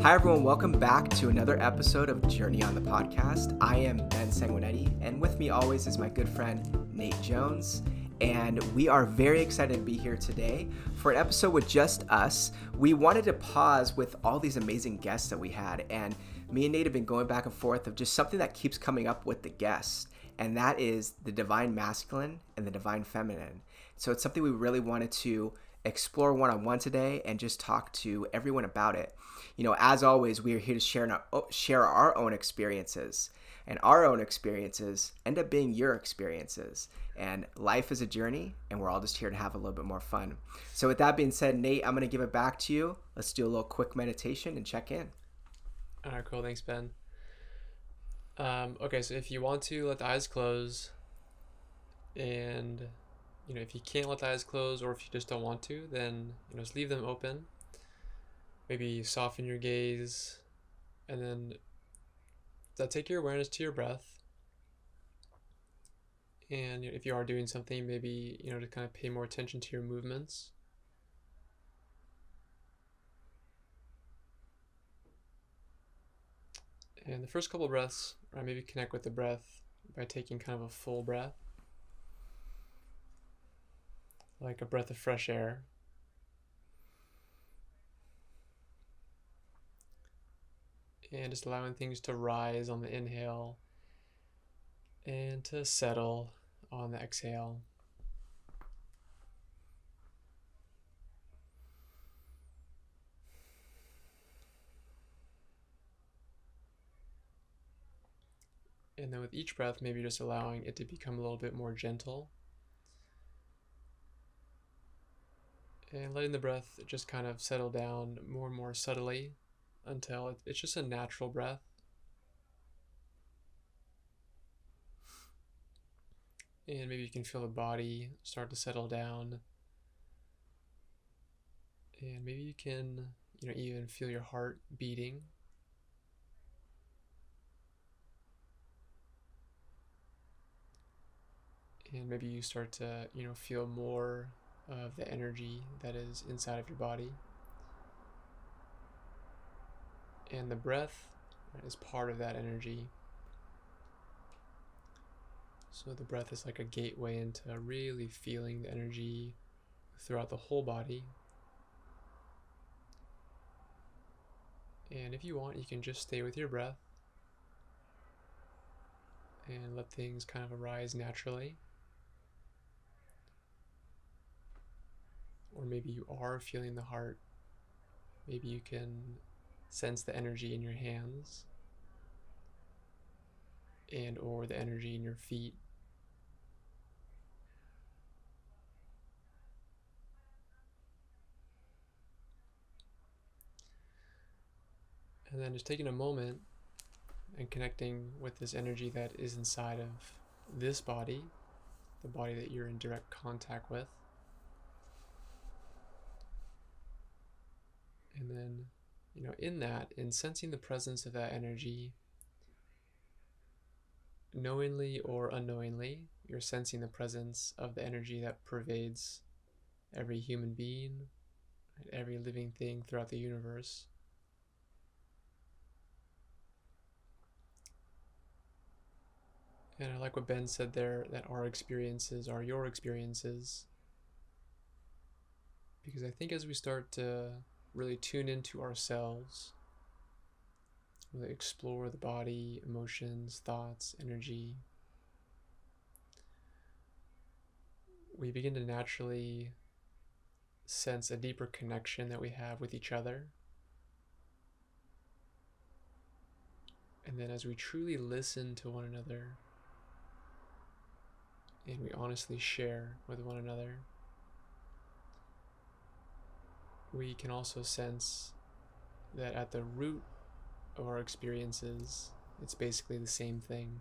Hi, everyone. Welcome back to another episode of Journey on the Podcast. I am Ben Sanguinetti, and with me always is my good friend, Nate Jones. And we are very excited to be here today for an episode with just us. We wanted to pause with all these amazing guests that we had, and me and Nate have been going back and forth of just something that keeps coming up with the guests, and that is the divine masculine and the divine feminine. So it's something we really wanted to explore one-on-one today and just talk to everyone about it. You know, as always, we are here to share our own experiences, and our own experiences end up being your experiences. And life is a journey, and we're all just here to have a little bit more fun. So with that being said, Nate, I'm going to give it back to you. Let's do a little quick meditation and check in. All right, cool. Thanks, Ben. Okay, so if you want to let the eyes close, and if you can't let the eyes close, or if you just don't want to, then just leave them open. Maybe soften your gaze, and then take your awareness to your breath. And if you are doing something, maybe to kind of pay more attention to your movements. And the first couple of breaths, or maybe connect with the breath by taking kind of a full breath, like a breath of fresh air. And just allowing things to rise on the inhale and to settle on the exhale. And then with each breath, maybe just allowing it to become a little bit more gentle. And letting the breath just kind of settle down more and more subtly until it's just a natural breath. And maybe you can feel the body start to settle down. And maybe you can, even feel your heart beating. And maybe you start to, feel more of the energy that is inside of your body. And the breath is part of that energy. So the breath is like a gateway into really feeling the energy throughout the whole body. And if you want, you can just stay with your breath and let things kind of arise naturally. Or maybe you are feeling the heart. Maybe you can sense the energy in your hands and or the energy in your feet. And then just taking a moment and connecting with this energy that is inside of this body, the body that you're in direct contact with. And then, in sensing the presence of that energy, knowingly or unknowingly, you're sensing the presence of the energy that pervades every human being, every living thing throughout the universe. And I like what Ben said there, that our experiences are your experiences. Because I think as we start to really tune into ourselves, really explore the body, emotions, thoughts, energy, we begin to naturally sense a deeper connection that we have with each other. And then as we truly listen to one another and we honestly share with one another, we can also sense that at the root of our experiences, it's basically the same thing.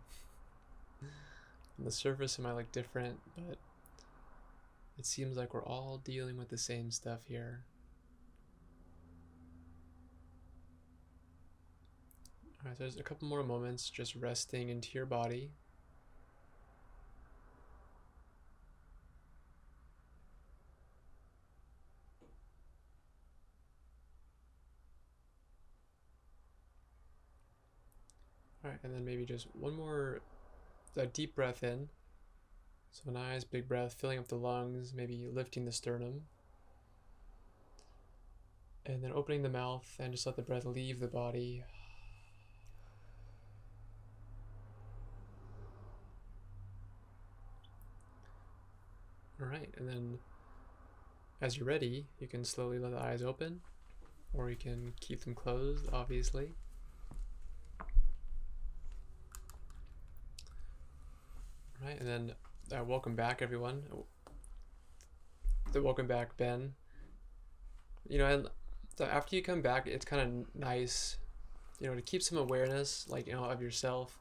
On the surface, it might look different, but it seems like we're all dealing with the same stuff here. Alright, so there's a couple more moments just resting into your body. All right, and then maybe just one more deep breath in. So nice big breath, filling up the lungs, maybe lifting the sternum. And then opening the mouth and just let the breath leave the body. All right, and then as you're ready, you can slowly let the eyes open, or you can keep them closed, obviously. All right, and then welcome back, everyone. Welcome back, Ben. You know, and after you come back, it's kind of nice, you know, to keep some awareness, like, you know, of yourself.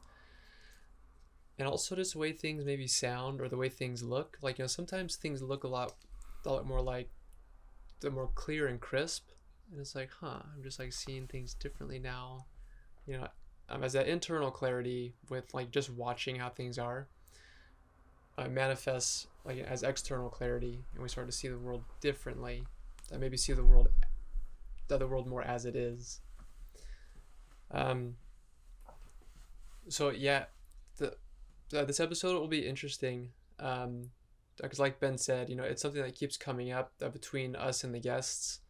And also just the way things maybe sound or the way things look. Like, you know, sometimes things look a lot more like they're more clear and crisp. And it's like, I'm just like seeing things differently now. You know, as that internal clarity with like just watching how things are manifests like as external clarity, and we start to see the world differently. And maybe see the world more as it is. So yeah, this episode will be interesting, because like Ben said, you know, it's something that keeps coming up between us and the guests,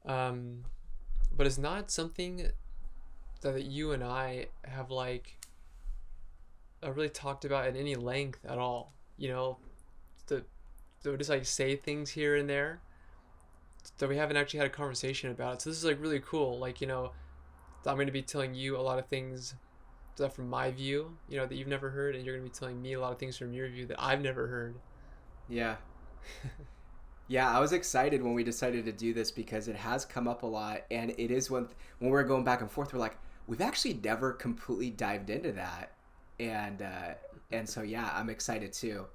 but it's not something that you and I have like really talked about in any length at all. You know, we just like say things here and there that we haven't actually had a conversation about it. So this is like really cool. Like, you know, I'm going to be telling you a lot of things that from my view, you know, that you've never heard, and you're going to be telling me a lot of things from your view that I've never heard. Yeah. Yeah, I was excited when we decided to do this because it has come up a lot, and it is when we're going back and forth, we're like, we've actually never completely dived into that, and so yeah, I'm excited too.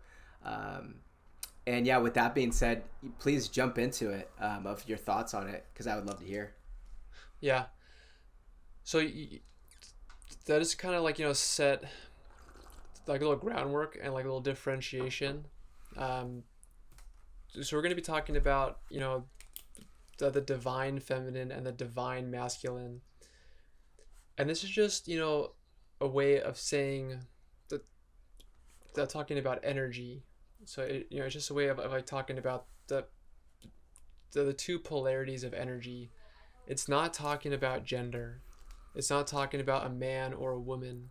And yeah, with that being said, please jump into it, of your thoughts on it, because I would love to hear. Yeah. So that is kind of like, you know, set like a little groundwork and like a little differentiation. So we're going to be talking about, you know, the divine feminine and the divine masculine. And this is just, you know, a way of saying that talking about energy. So, you know, it's just a way of like talking about the two polarities of energy. It's not talking about gender. It's not talking about a man or a woman.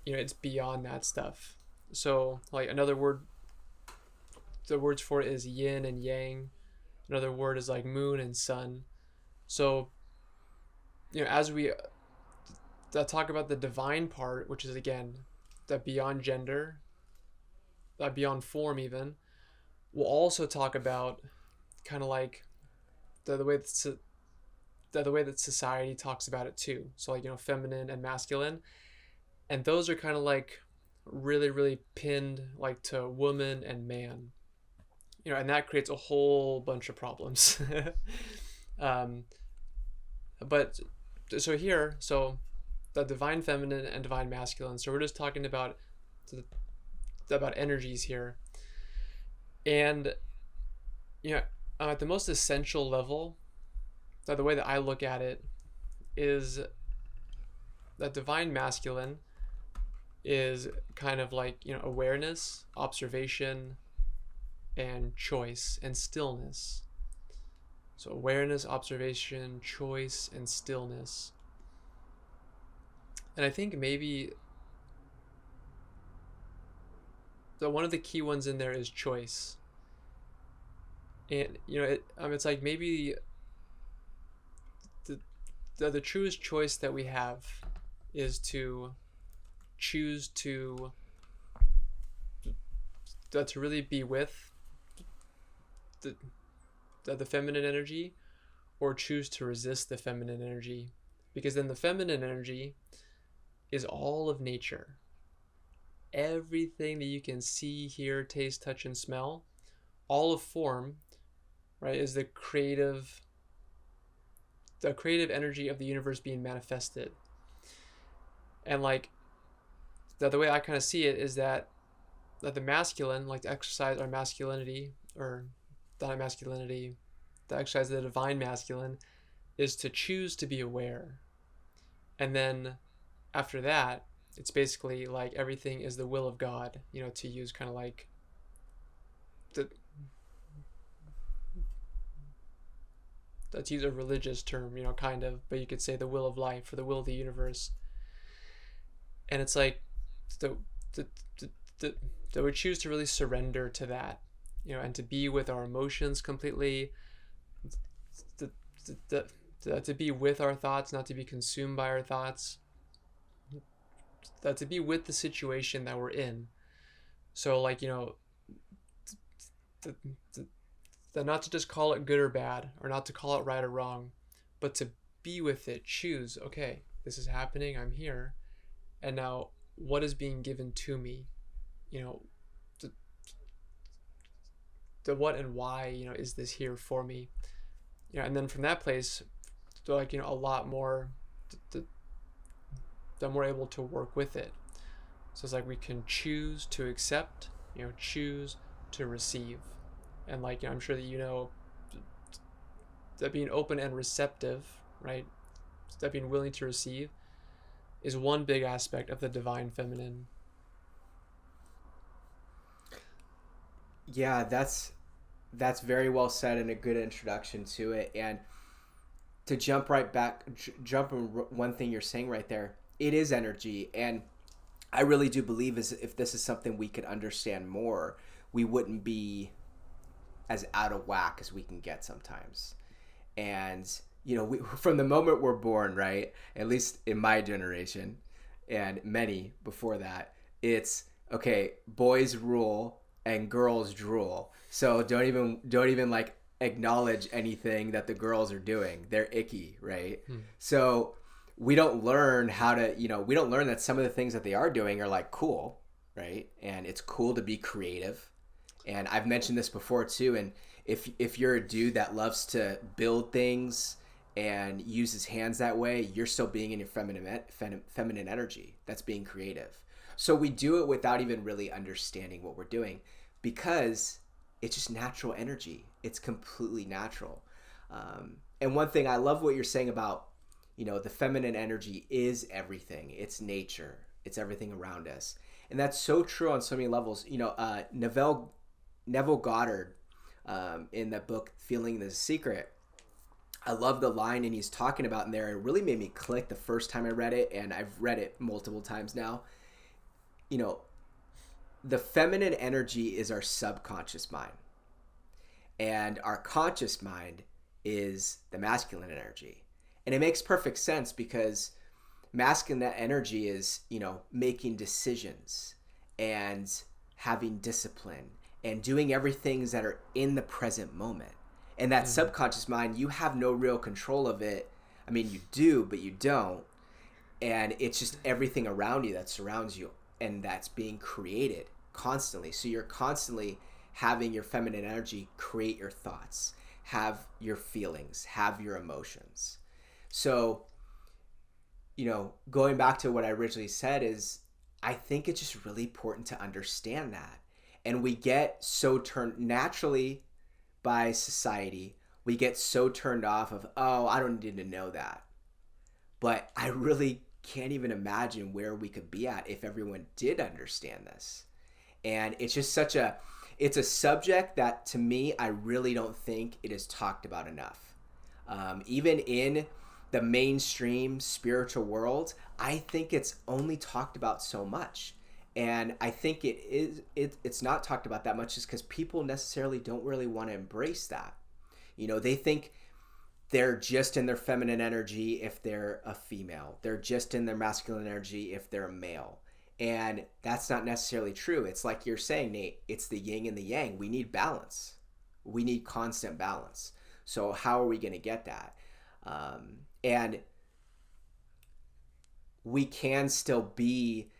You know, it's beyond that stuff. So, like, another word, the words for it is yin and yang. Another word is like moon and sun. So, you know, as we talk about the divine part, which is, again, that beyond gender, that beyond form even, we'll also talk about kind of like the way that society talks about it too. So, like, you know, feminine and masculine. And those are kind of like really, really pinned like to woman and man. You know, and that creates a whole bunch of problems. But so here, so the divine feminine and divine masculine. So we're just talking about energies here. And, you know, at the most essential level, the way that I look at it is that divine masculine is kind of like, you know, awareness, observation, and choice and stillness. So awareness, observation, choice, and stillness. And I think maybe one of the key ones in there is choice. And, you know, it's like maybe the truest choice that we have is to choose to really be with the feminine energy, or choose to resist the feminine energy, because then the feminine energy is all of nature. Everything that you can see, hear, taste, touch, and smell, all of form, right, is the creative energy of the universe being manifested. And like the way I kind of see it is that the masculine, like to exercise our masculinity, or not masculinity, the exercise of the divine masculine, is to choose to be aware. And then after that, it's basically like everything is the will of God, to use kind of like the let's use a religious term, kind of, but you could say the will of life or the will of the universe. And it's like the the the, that we choose to really surrender to that, and to be with our emotions completely, the, to be with our thoughts, not to be consumed by our thoughts, to be with the situation that we're in. So like, the, not to just call it good or bad, or not to call it right or wrong, but to be with it, choose, okay, this is happening, I'm here, and now what is being given to me, the what and why, is this here for me, and then from that place, like, a lot more, then we're able to work with it. So it's like we can choose to accept, choose to receive. And like, I'm sure that that being open and receptive, right, that being willing to receive is one big aspect of the divine feminine. Yeah, that's very well said and a good introduction to it. And to jump right back, jump on one thing you're saying right there, it is energy. And I really do believe if this is something we could understand more, we wouldn't be as out of whack as we can get sometimes. And from the moment we're born, right, at least in my generation and many before that, it's okay, boys rule and girls drool. So don't even like acknowledge anything that the girls are doing. They're icky, right? So we don't learn how to, we don't learn that some of the things that they are doing are like cool, right? And it's cool to be creative. And I've mentioned this before too. And if you're a dude that loves to build things and use his hands that way, you're still being in your feminine energy. That's being creative. So we do it without even really understanding what we're doing, because it's just natural energy. It's completely natural. And one thing I love what you're saying about, the feminine energy is everything. It's nature. It's everything around us. And that's so true on so many levels. Neville Goddard, in the book Feeling the Secret, I love the line, and he's talking about in there. It really made me click the first time I read it, and I've read it multiple times now. The feminine energy is our subconscious mind, and our conscious mind is the masculine energy. And it makes perfect sense, because masculine energy is, making decisions and having discipline and doing everything that are in the present moment. And that subconscious mind, you have no real control of it. I mean, you do, but you don't. And it's just everything around you that surrounds you, and that's being created constantly. So you're constantly having your feminine energy create your thoughts, have your feelings, have your emotions. So, going back to what I originally said is, I think it's just really important to understand that. And we get so turned naturally by society, we get so turned off of, oh, I don't need to know that. But I really can't even imagine where we could be at if everyone did understand this. And it's just it's a subject that, to me, I really don't think it is talked about enough. Even in the mainstream spiritual world, I think it's only talked about so much. And I think it's not talked about that much just because people necessarily don't really want to embrace that. They think they're just in their feminine energy if they're a female. They're just in their masculine energy if they're a male. And that's not necessarily true. It's like you're saying, Nate, it's the yin and the yang. We need balance. We need constant balance. So how are we going to get that? And we can still be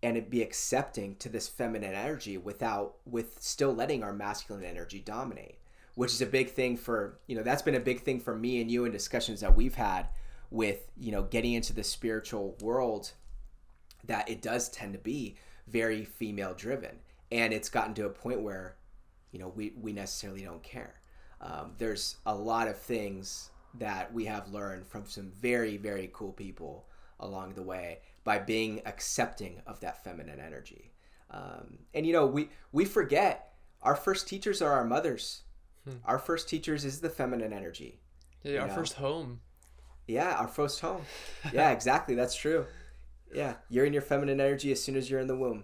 accepting to this feminine energy with still letting our masculine energy dominate, which is a big thing for, that's been a big thing for me and you in discussions that we've had with, getting into the spiritual world, that it does tend to be very female driven. And it's gotten to a point where, we necessarily don't care. There's a lot of things that we have learned from some very, very cool people along the way by being accepting of that feminine energy. And we forget our first teachers are our mothers. Our first teachers is the feminine energy. Yeah, our first home. Yeah, our first home. Yeah, exactly. That's true. Yeah, you're in your feminine energy as soon as you're in the womb.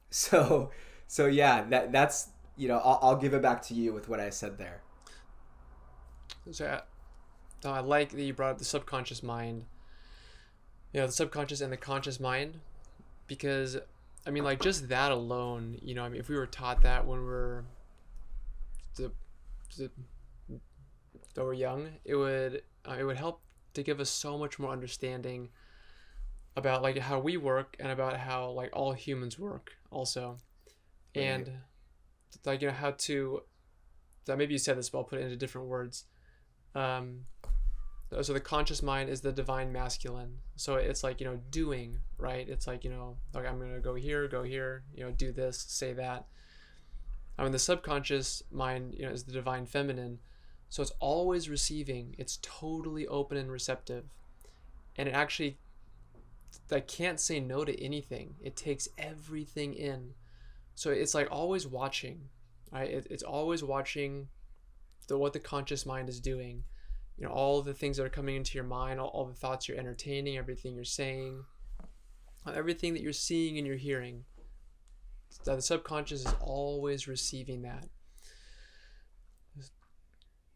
So yeah, that's I'll give it back to you with what I said there. So I like that you brought up the subconscious mind. The subconscious and the conscious mind, because I mean, like, just that alone, I mean, if we were taught that when we're young, it would help to give us so much more understanding about like how we work and about how like all humans work also. Right. And like how to, maybe you said this, but I'll put it into different words. So the conscious mind is the divine masculine. So it's like, doing, right? It's like, like I'm going to go here, do this, say that. I mean, the subconscious mind, is the divine feminine. So it's always receiving. It's totally open and receptive. And it actually, can't say no to anything. It takes everything in. So it's like always watching, right? It's always watching what the conscious mind is doing. All the things that are coming into your mind, all the thoughts you're entertaining, everything you're saying, everything that you're seeing and you're hearing. The subconscious is always receiving that.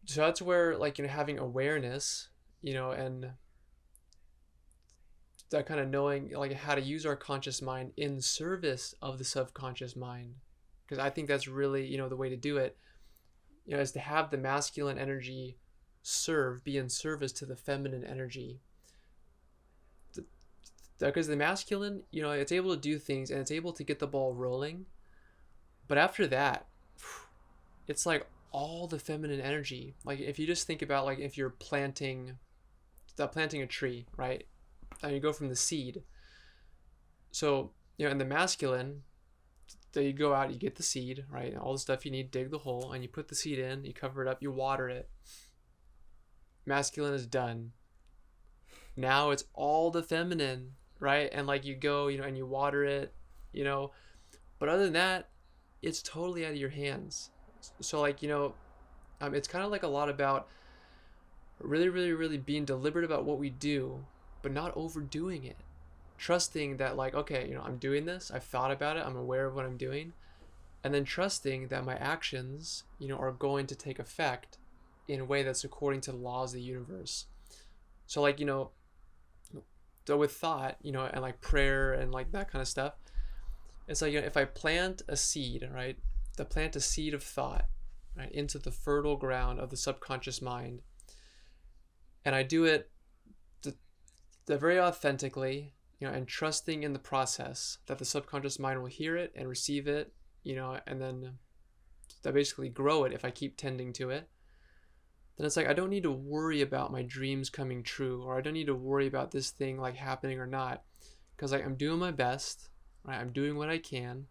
So that's where, like, having awareness, and that kind of knowing, like, how to use our conscious mind in service of the subconscious mind. Because I think that's really, the way to do it, is to have the masculine energy be in service to the feminine energy. Because the masculine, it's able to do things and it's able to get the ball rolling. But after that, it's like all the feminine energy. Like if you just think about, like, if you're planting a tree, right? And you go from the seed. So, in the masculine, then you go out, you get the seed, right? All the stuff you need, dig the hole, and you put the seed in, you cover it up, you water it. Masculine is done. Now it's all the feminine, right? And like you go, and you water it, but other than that, it's totally out of your hands. So like, it's kind of like a lot about really, really, really being deliberate about what we do, but not overdoing it. Trusting that, like, okay, I'm doing this, I've thought about it, I'm aware of what I'm doing, and then trusting that my actions, are going to take effect in a way that's according to the laws of the universe. So like, so with thought, and like prayer and like that kind of stuff, it's like, if I plant a seed, right, to plant a seed of thought, right, into the fertile ground of the subconscious mind, and I do it very authentically, and trusting in the process that the subconscious mind will hear it and receive it, and then that basically grow it if I keep tending to it, then it's like I don't need to worry about my dreams coming true, or I don't need to worry about this thing like happening or not, because like I'm doing my best, right? I'm doing what I can,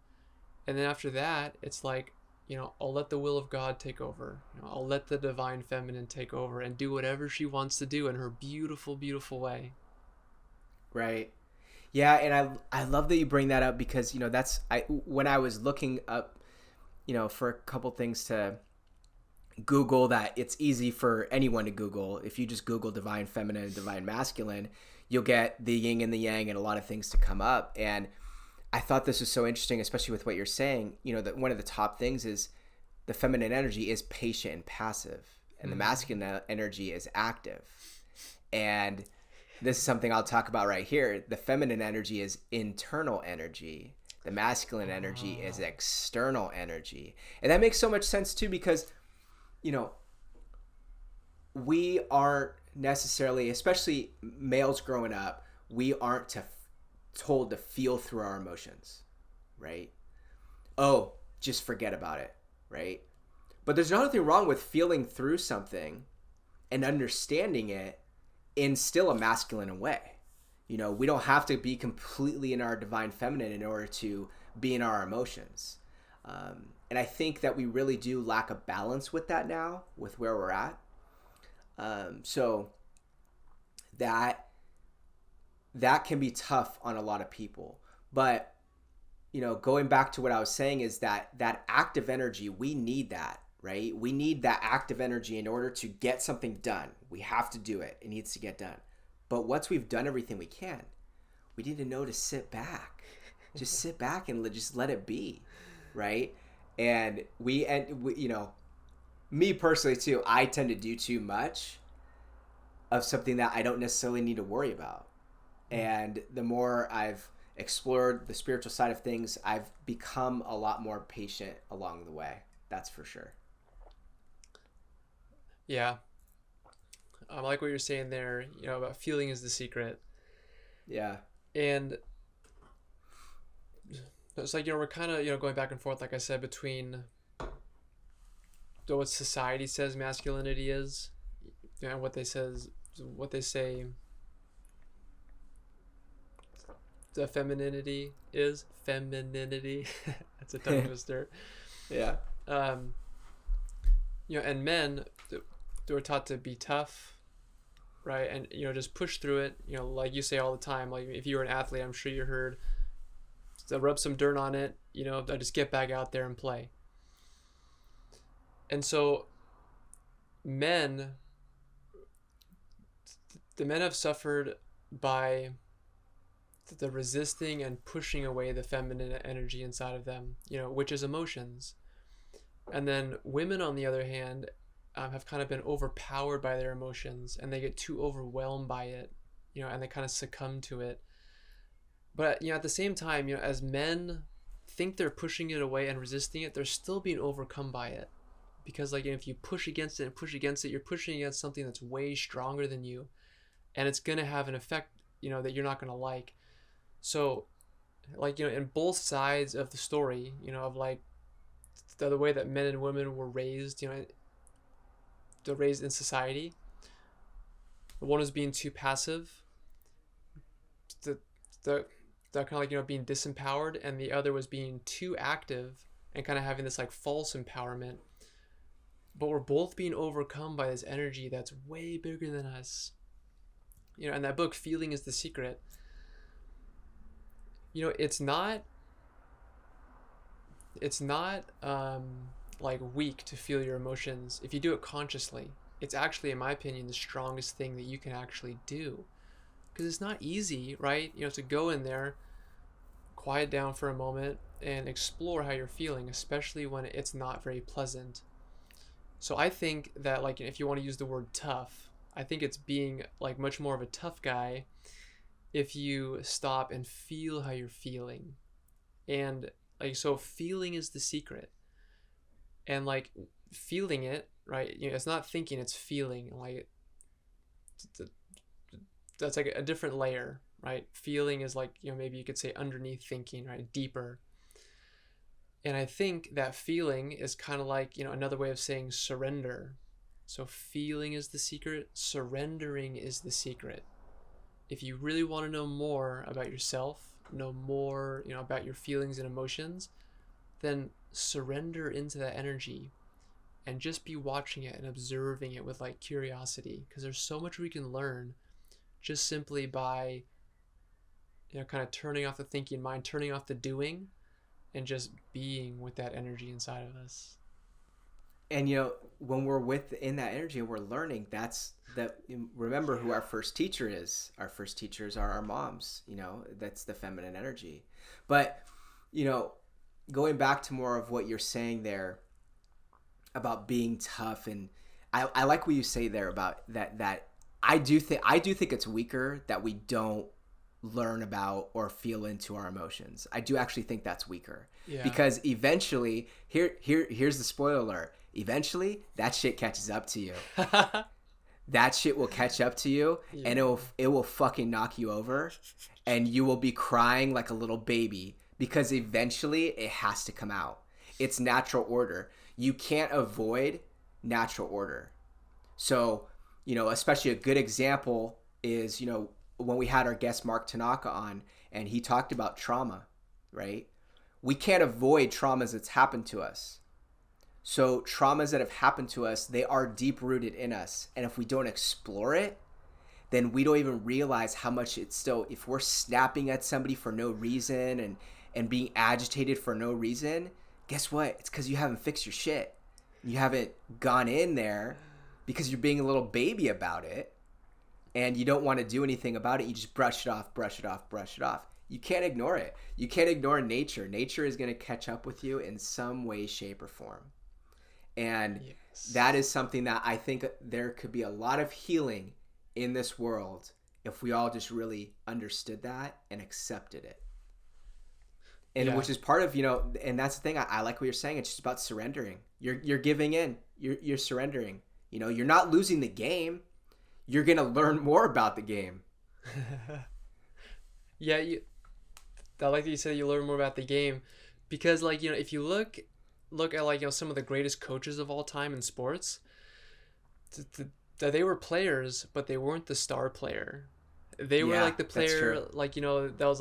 and then after that, it's like, I'll let the will of God take over. I'll let the divine feminine take over and do whatever she wants to do in her beautiful, beautiful way. Right. Yeah, and I love that you bring that up, because when I was looking up, for a couple things to Google, that it's easy for anyone to Google. If you just Google divine feminine and divine masculine, you'll get the yin and the yang and a lot of things to come up. And I thought this was so interesting, especially with what you're saying, that one of the top things is the feminine energy is patient and passive, and the masculine energy is active. And this is something I'll talk about right here. The feminine energy is internal energy. The masculine energy is external energy. And that makes so much sense too, because, we aren't necessarily, especially males growing up, we aren't told to feel through our emotions, right? Oh, just forget about it, right? But there's nothing wrong with feeling through something and understanding it in still a masculine way. We don't have to be completely in our divine feminine in order to be in our emotions. And I think that we really do lack a balance with that now, with where we're at. So that that can be tough on a lot of people. But, you know, going back to what I was saying is that active energy, we need that, right? We need that active energy in order to get something done. We have to do it. It needs to get done. But once we've done everything we can, we need to know to sit back. Just sit back and just let it be, right? And we, you know, me personally too, I tend to do too much of something that I don't necessarily need to worry about. And the more I've explored the spiritual side of things, I've become a lot more patient along the way. That's for sure. Yeah. I like what you're saying there, you know, about feeling is the secret. Yeah. And it's like, you know, we're kind of, you know, going back and forth, like I said, between what society says masculinity is, you know, what they say the femininity is. Femininity. That's a tongue twister. Yeah. You know, and men, they were taught to be tough, right? And, you know, just push through it. You know, like you say all the time, like if you were an athlete, I'm sure you heard, to rub some dirt on it, you know, just get back out there and play. And so the men have suffered by the resisting and pushing away the feminine energy inside of them, you know, which is emotions. And then women, on the other hand, have kind of been overpowered by their emotions, and they get too overwhelmed by it, you know, and they kind of succumb to it. But, you know, at the same time, you know, as men think they're pushing it away and resisting it, they're still being overcome by it. Because, like, you know, if you push against it and push against it, you're pushing against something that's way stronger than you. And it's going to have an effect, you know, that you're not going to like. So, like, you know, in both sides of the story, you know, of, like, the way that men and women were raised, you know, they're raised in society. One is being too passive. They're kind of like, you know, being disempowered, and the other was being too active and kind of having this like false empowerment. But we're both being overcome by this energy that's way bigger than us. You know, and that book, Feeling is the Secret, you know, it's not like weak to feel your emotions if you do it consciously. It's actually, in my opinion, the strongest thing that you can actually do. Because it's not easy, right? You know, to go in there, quiet down for a moment, and explore how you're feeling, especially when it's not very pleasant. So I think that, like, if you want to use the word tough, I think it's being like much more of a tough guy if you stop and feel how you're feeling. And like, so feeling is the secret. And like feeling it, right? You know, it's not thinking, it's feeling. Like that's like a different layer, right? Feeling is like, you know, maybe you could say underneath thinking, right? Deeper. And I think that feeling is kind of like, you know, another way of saying surrender. So feeling is the secret, surrendering is the secret. If you really want to know more about yourself, know more, you know, about your feelings and emotions, then surrender into that energy and just be watching it and observing it with like curiosity, because there's so much we can learn just simply by, you know, kind of turning off the thinking mind, turning off the doing, and just being with that energy inside of us. And, you know, when we're within that energy and we're learning, remember who our first teacher is. Our first teachers are our moms, you know, that's the feminine energy. But, you know, going back to more of what you're saying there about being tough, and I like what you say there about that I do think it's weaker that we don't learn about or feel into our emotions. I do actually think that's weaker. Yeah. Because eventually, here's the spoiler alert. Eventually, that shit catches up to you. That shit will catch up to you, yeah. And it will fucking knock you over, and you will be crying like a little baby, because eventually it has to come out. It's natural order. You can't avoid natural order. So, you know, especially a good example is, you know, when we had our guest Mark Tanaka on, and he talked about trauma, right? We can't avoid traumas that's happened to us. So traumas that have happened to us, they are deep rooted in us. And if we don't explore it, then we don't even realize how much it's still, if we're snapping at somebody for no reason and being agitated for no reason, guess what? It's because you haven't fixed your shit. You haven't gone in there because you're being a little baby about it and you don't want to do anything about it. You just brush it off, brush it off, brush it off. You can't ignore it. You can't ignore nature. Nature is going to catch up with you in some way, shape, or form. And that is something that I think there could be a lot of healing in this world if we all just really understood that and accepted it. And which is part of, and that's the thing. I like what you're saying. It's just about surrendering. You're giving in. You're surrendering. You're not losing the game. You're going to learn more about the game. Yeah, I like that you said you learn more about the game, because if you look at some of the greatest coaches of all time in sports, they were players, but they weren't the star player. They were the player that was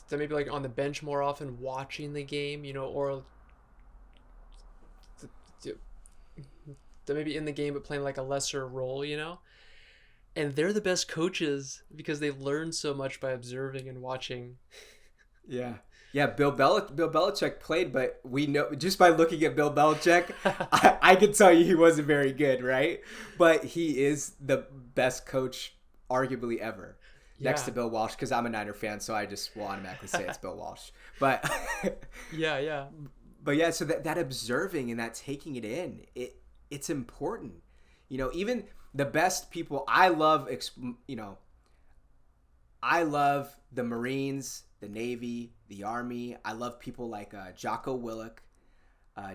that maybe on the bench more often, watching the game, or that maybe in the game but playing a lesser role, and they're the best coaches because they learn so much by observing and watching. Yeah. Bill Belichick played, but we know just by looking at Bill Belichick, I can tell you he wasn't very good, right? But he is the best coach arguably ever. Next to Bill Walsh, because I'm a Niner fan, so I just will automatically say it's Bill Walsh. But yeah. But yeah, so that observing and that taking it in, it's important. Even the best people, I love the Marines, the Navy, the Army. I love people like Jocko Willink,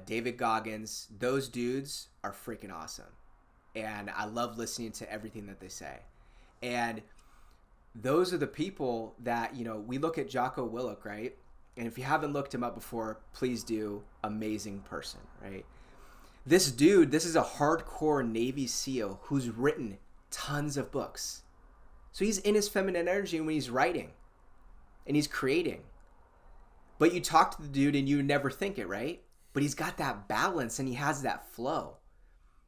David Goggins. Those dudes are freaking awesome. And I love listening to everything that they say. And those are the people that, we look at Jocko Willink, right? And if you haven't looked him up before, please do. Amazing person, right? This dude, this is a hardcore Navy SEAL who's written tons of books. So he's in his feminine energy when he's writing and he's creating. But you talk to the dude and you never think it, right? But he's got that balance and he has that flow.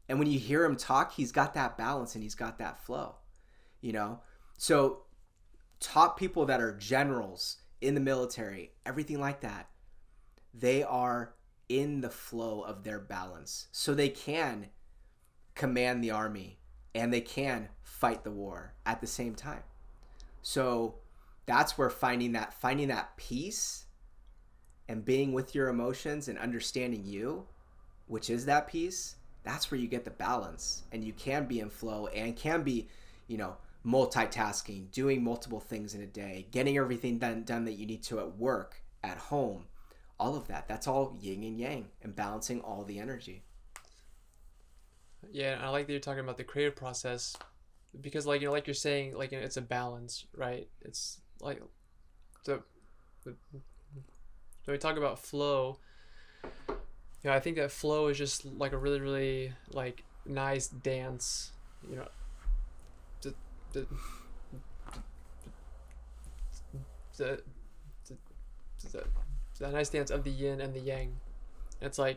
And when you hear him talk, he's got that balance and he's got that flow, So top people that are generals in the military, everything like that, they are in the flow of their balance. So they can command the army and they can fight the war at the same time. So that's where finding that peace and being with your emotions and understanding you, which is that peace, that's where you get the balance and you can be in flow and can be, multitasking, doing multiple things in a day, getting everything done that you need to at work, at home, all of that. That's all yin and yang and balancing all the energy. Yeah, I like that you're talking about the creative process because like you're saying, it's a balance, right? It's so when we talk about flow, I think that flow is just a really, really nice dance, the nice dance of the yin and the yang. It's so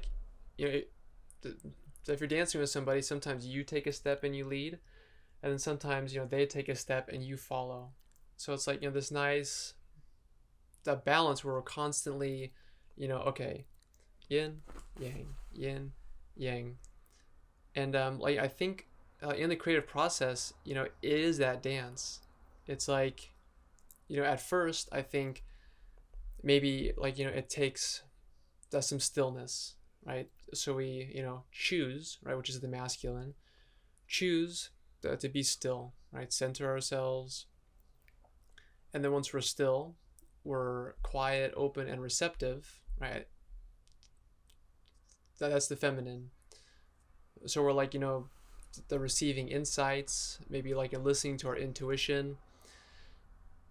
if you're dancing with somebody, sometimes you take a step and you lead, and then sometimes they take a step and you follow. So it's this nice that balance where we're constantly okay, yin yang, and I think in the creative process, it is that dance. It's at first I think maybe it takes some stillness, right? So we choose, right, which is the masculine, choose to be still, right? Center ourselves, and then once we're still, we're quiet, open, and receptive, right? That's the feminine. So we're the receiving insights, maybe listening to our intuition,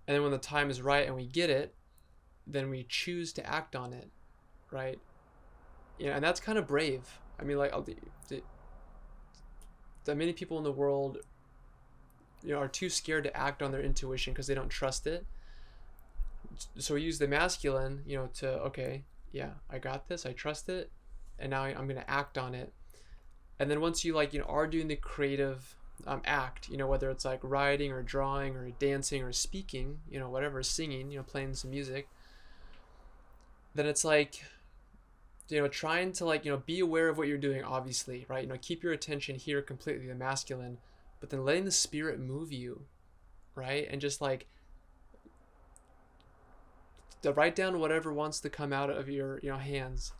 and then when the time is right and we get it, then we choose to act on it, right? And that's kind of brave. I mean, that many people in the world are too scared to act on their intuition because they don't trust it. So we use the masculine to, okay, yeah, I got this, I trust it, and now I'm going to act on it. And then once you are doing the creative act, whether it's like writing or drawing or dancing or speaking, whatever, singing, playing some music, then it's like, trying to like, be aware of what you're doing, obviously, right? Keep your attention here completely, the masculine, but then letting the spirit move you, right? And just like to write down whatever wants to come out of your, hands,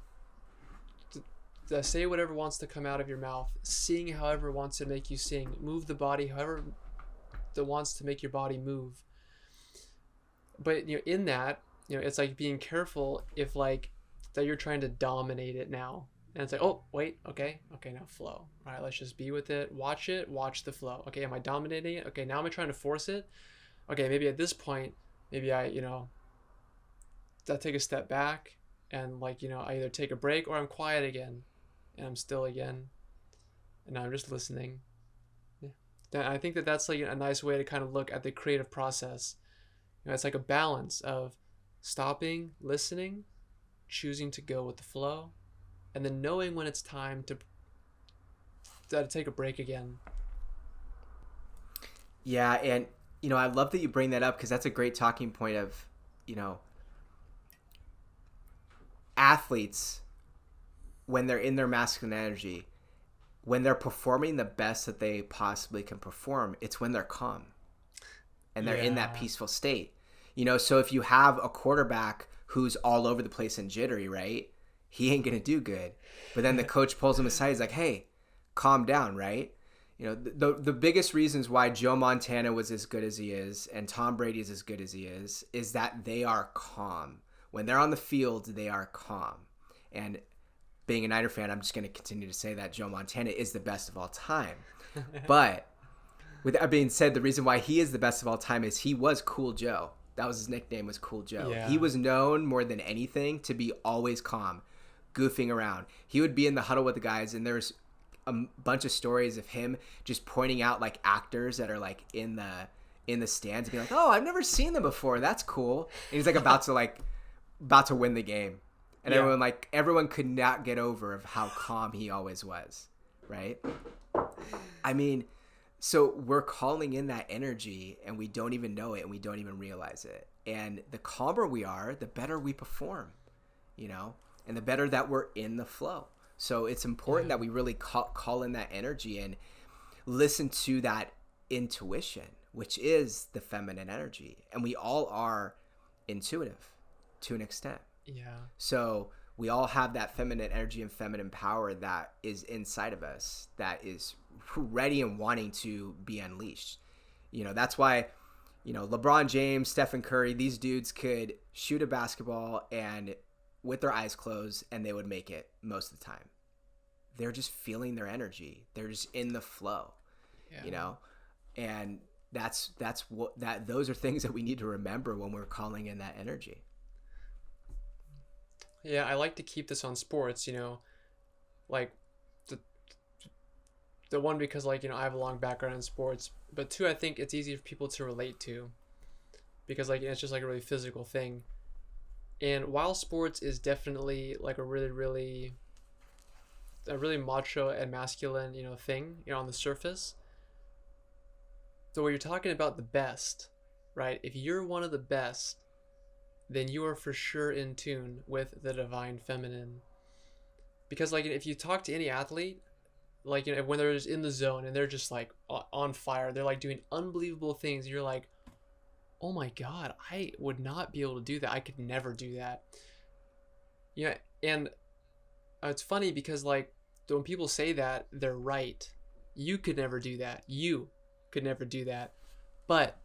to say whatever wants to come out of your mouth, sing however wants to make you sing, move the body however that wants to make your body move. But in that, it's like being careful if like that you're trying to dominate it now, and it's like, oh wait, okay, now flow. All right, let's just be with it, watch the flow. Okay, am I dominating it? Okay, now am I trying to force it? Okay, maybe at this point, maybe I take a step back, and like, I either take a break or I'm quiet again, and I'm still again, and I'm just listening. Yeah. I think that's like a nice way to kind of look at the creative process. It's like a balance of stopping, listening, choosing to go with the flow, and then knowing when it's time to take a break again. Yeah, and I love that you bring that up, because that's a great talking point of, athletes, when they're in their masculine energy, when they're performing the best that they possibly can perform, it's when they're calm and they're in that peaceful state. So if you have a quarterback who's all over the place and jittery, right, he ain't gonna do good. But then the coach pulls him aside, he's like, hey, calm down, right? The biggest reasons why Joe Montana was as good as he is and Tom Brady is as good as he is that they are calm. When they're on the field, they are calm. And being a Niner fan, I'm just going to continue to say that Joe Montana is the best of all time. But with that being said, the reason why he is the best of all time is he was Cool Joe. That was his nickname, was Cool Joe. Yeah. He was known more than anything to be always calm, goofing around. He would be in the huddle with the guys, and there's a bunch of stories of him just pointing out like actors that are like in the stands and be like, oh, I've never seen them before. That's cool. And he's like about to win the game. And everyone could not get over of how calm he always was, right? I mean, so we're calling in that energy and we don't even know it and we don't even realize it. And the calmer we are, the better we perform, and the better that we're in the flow. So it's important that we really call in that energy and listen to that intuition, which is the feminine energy. And we all are intuitive to an extent. Yeah. So we all have that feminine energy and feminine power that is inside of us, that is ready and wanting to be unleashed. That's why, LeBron James, Stephen Curry, these dudes could shoot a basketball and with their eyes closed and they would make it most of the time. They're just feeling their energy. They're just in the flow, and those are things that we need to remember when we're calling in that energy. Yeah, I like to keep this on sports, like the one, because like, I have a long background in sports, but two, I think it's easy for people to relate to, because like, it's just like a really physical thing. And while sports is definitely like a really macho and masculine, thing, on the surface. So when you're talking about the best, right? If you're one of the best, then you are for sure in tune with the divine feminine. Because like, if you talk to any athlete, like, when they're just in the zone and they're just like on fire, they're like doing unbelievable things. You're like, oh my God, I would not be able to do that. I could never do that. Yeah. And it's funny because like, when people say that, they're right. You could never do that. You could never do that. But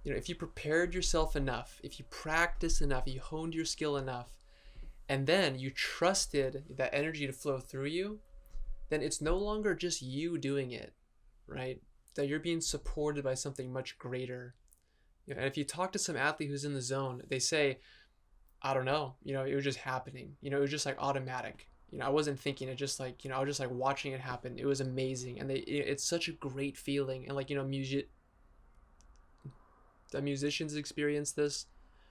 if you prepared yourself enough, if you practiced enough, you honed your skill enough, and then you trusted that energy to flow through you, then it's no longer just you doing it, right? That you're being supported by something much greater. And if you talk to some athlete who's in the zone, they say, I don't know, it was just happening. It was just like automatic. I wasn't thinking it, just like, I was just like watching it happen. It was amazing. And it's such a great feeling. And like, the musicians experience this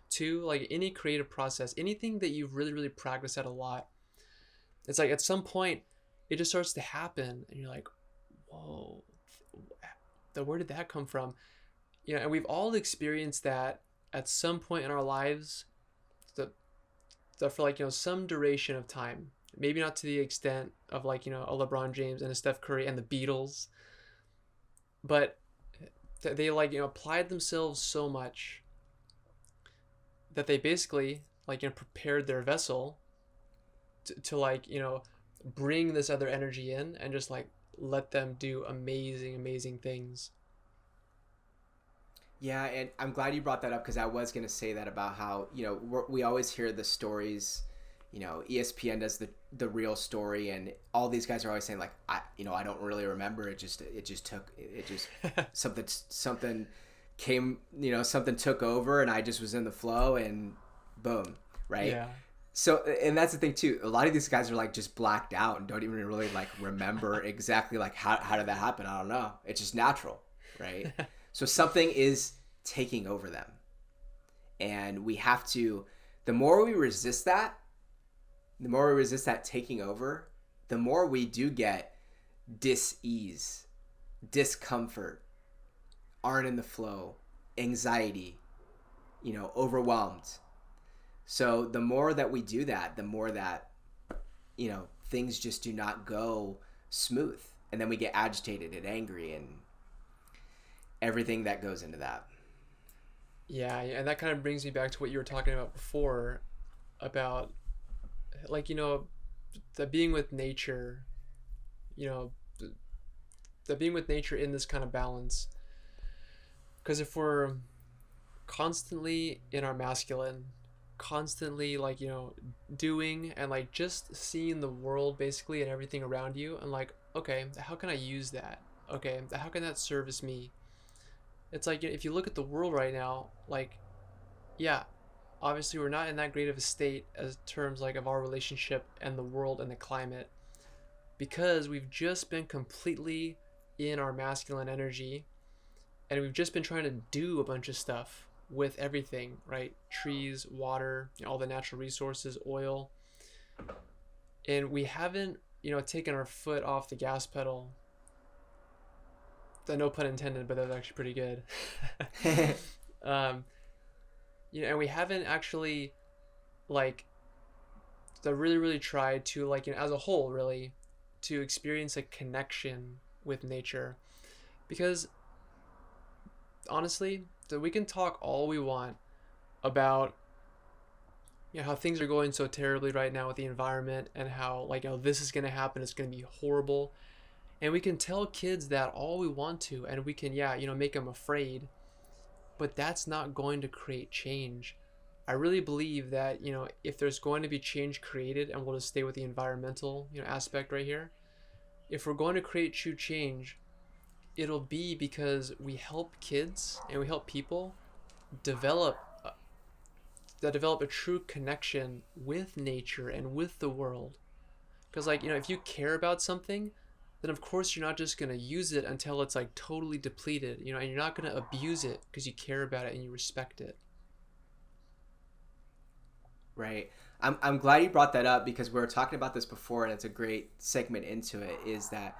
too. Like any creative process, anything that you've really practiced at a lot, it's like at some point it just starts to happen and you're like, whoa, where did that come from? And we've all experienced that at some point in our lives, that for some duration of time. Maybe not to the extent of a LeBron James and a Steph Curry and the Beatles, but they applied themselves so much that they basically prepared their vessel to bring this other energy in and just let them do amazing things. Yeah, and I'm glad you brought that up, because I was going to say that about how, we always hear the stories, ESPN does the real story, and all these guys are always saying I don't really remember. It just something came, something took over and I just was in the flow and boom. Right. Yeah. So, and that's the thing too. A lot of these guys are just blacked out and don't even really remember exactly how did that happen? I don't know. It's just natural. Right. So something is taking over them, and we have to, the more we resist that taking over, the more we do get dis-ease, discomfort, aren't in the flow, anxiety, overwhelmed. So the more that we do that, the more that, things just do not go smooth, and then we get agitated and angry and everything that goes into that. Yeah, and that kind of brings me back to what you were talking about before, about that being with nature, that being with nature in this kind of balance. Because if we're constantly in our masculine, constantly doing and just seeing the world basically and everything around you, and okay, how can I use that? Okay, how can that service me? It's if you look at the world right now, yeah, obviously we're not in that great of a state as terms of our relationship and the world and the climate, because we've just been completely in our masculine energy, and we've just been trying to do a bunch of stuff with everything, right? Trees, water, all the natural resources, oil, and we haven't taken our foot off the gas pedal. No pun intended, but that was actually pretty good. And we haven't actually really tried to as a whole really to experience a connection with nature, because honestly, we can talk all we want about how things are going so terribly right now with the environment, and how this is going to happen, it's going to be horrible. And we can tell kids that all we want to, and we can, make them afraid, but that's not going to create change. I really believe that, if there's going to be change created, and we'll just stay with the environmental, aspect right here, if we're going to create true change, it'll be because we help kids and we help people develop a true connection with nature and with the world. Because if you care about something, then of course you're not just going to use it until it's totally depleted, and you're not going to abuse it because you care about it and you respect it. Right. I'm glad you brought that up, because we were talking about this before, and it's a great segment into it, is that,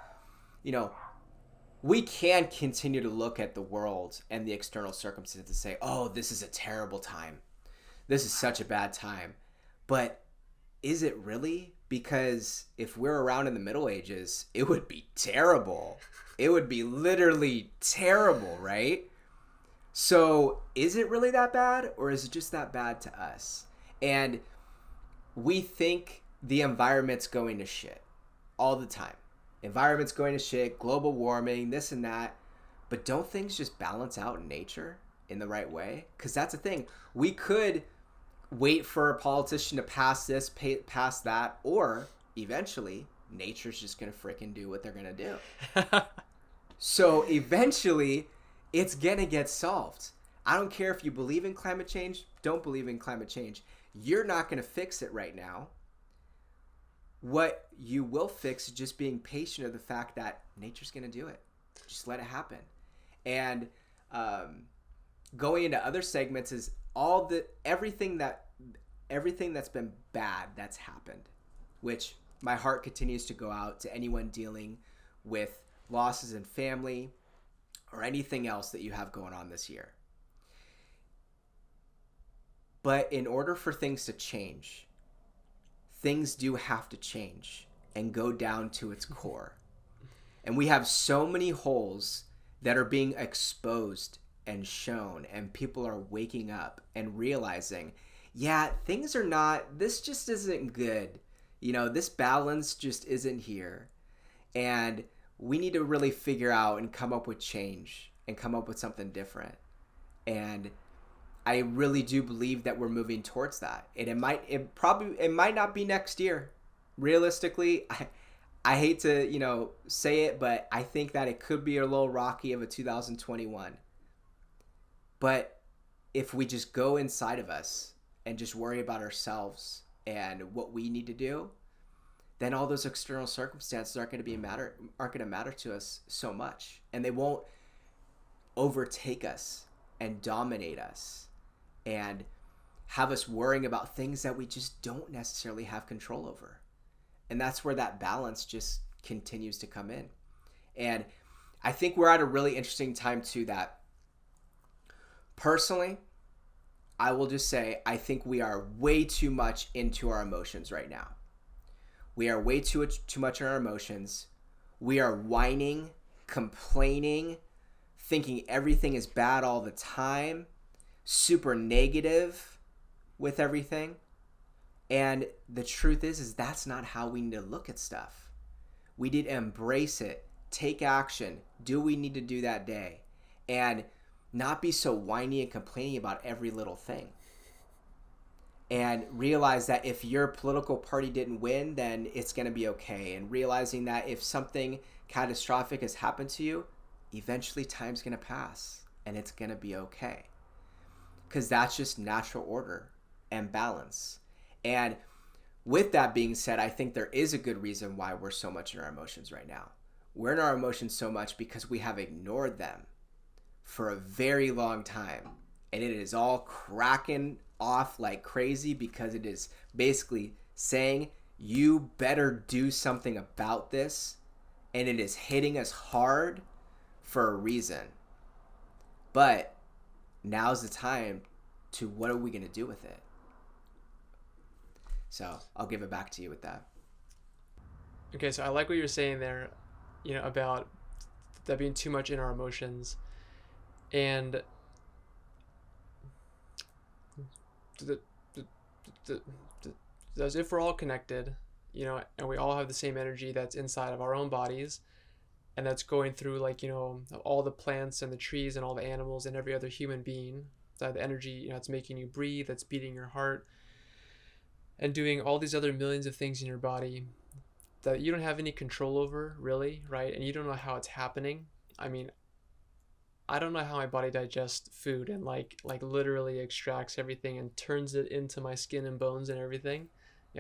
we can continue to look at the world and the external circumstances and say, oh, this is a terrible time. This is such a bad time. But is it really? Because if we're around in the Middle Ages, it would be terrible. It would be literally terrible, right? So is it really that bad, or is it just that bad to us? And we think the environment's going to shit all the time. Environment's going to shit, global warming, this and that. But don't things just balance out in nature in the right way? Because that's the thing. We could wait for a politician to pass this, pass that, or eventually nature's just going to freaking do what they're going to do. So eventually it's going to get solved. I don't care if you believe in climate change, don't believe in climate change. You're not going to fix it right now. What you will fix is just being patient of the fact that nature's going to do it. Just let it happen. And going into other segments is everything that's been bad that's happened, which my heart continues to go out to anyone dealing with losses in family, or anything else that you have going on this year. But in order for things to change, things do have to change and go down to its core. And we have so many holes that are being exposed and shown, and people are waking up and realizing, yeah, things are not, this just isn't good. You know, this balance just isn't here. And we need to really figure out and come up with change and come up with something different. And I really do believe that we're moving towards that. And it might not be next year. Realistically, I hate to, say it, but I think that it could be a little rocky of a 2021. But if we just go inside of us and just worry about ourselves and what we need to do, then all those external circumstances aren't going to matter to us so much, and they won't overtake us and dominate us and have us worrying about things that we just don't necessarily have control over. And that's where that balance just continues to come in. And I think we're at a really interesting time too, that personally, I will just say, I think we are way too much into our emotions right now. We are way too much in our emotions. We are whining, complaining, thinking everything is bad all the time, super negative with everything. And the truth is that's not how we need to look at stuff. We need to embrace it, take action, do what we need to do that day, and not be so whiny and complaining about every little thing. And realize that if your political party didn't win, then it's going to be okay. And realizing that if something catastrophic has happened to you, eventually time's going to pass and it's going to be okay. Because that's just natural order and balance. And with that being said, I think there is a good reason why we're so much in our emotions right now. We're in our emotions so much because we have ignored them for a very long time. And it is all cracking off like crazy because it is basically saying, you better do something about this. And it is hitting us hard for a reason. But now's the time to, what are we going to do with it? So I'll give it back to you with that. Okay, so I like what you're saying there, about that being too much in our emotions. And as if we're all connected, and we all have the same energy that's inside of our own bodies, and that's going through all the plants and the trees and all the animals and every other human being. That the energy, it's making you breathe, that's beating your heart, and doing all these other millions of things in your body that you don't have any control over, really, right? And you don't know how it's happening. I mean, I don't know how my body digests food and like literally extracts everything and turns it into my skin and bones and everything.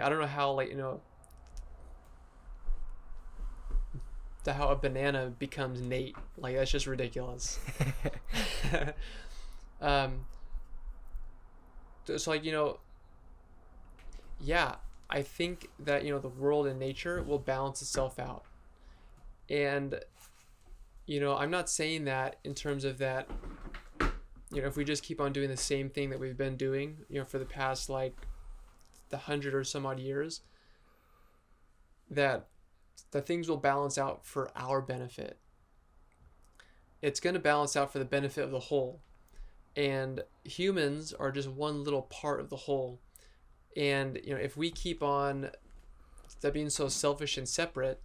I don't know how how a banana becomes Nate. That's just ridiculous. So yeah, I think that the world and nature will balance itself out. And I'm not saying that in terms of that, if we just keep on doing the same thing that we've been doing, for the past the 100 or some odd years, that things will balance out for our benefit. It's going to balance out for the benefit of the whole. And humans are just one little part of the whole. And, if we keep on that being so selfish and separate,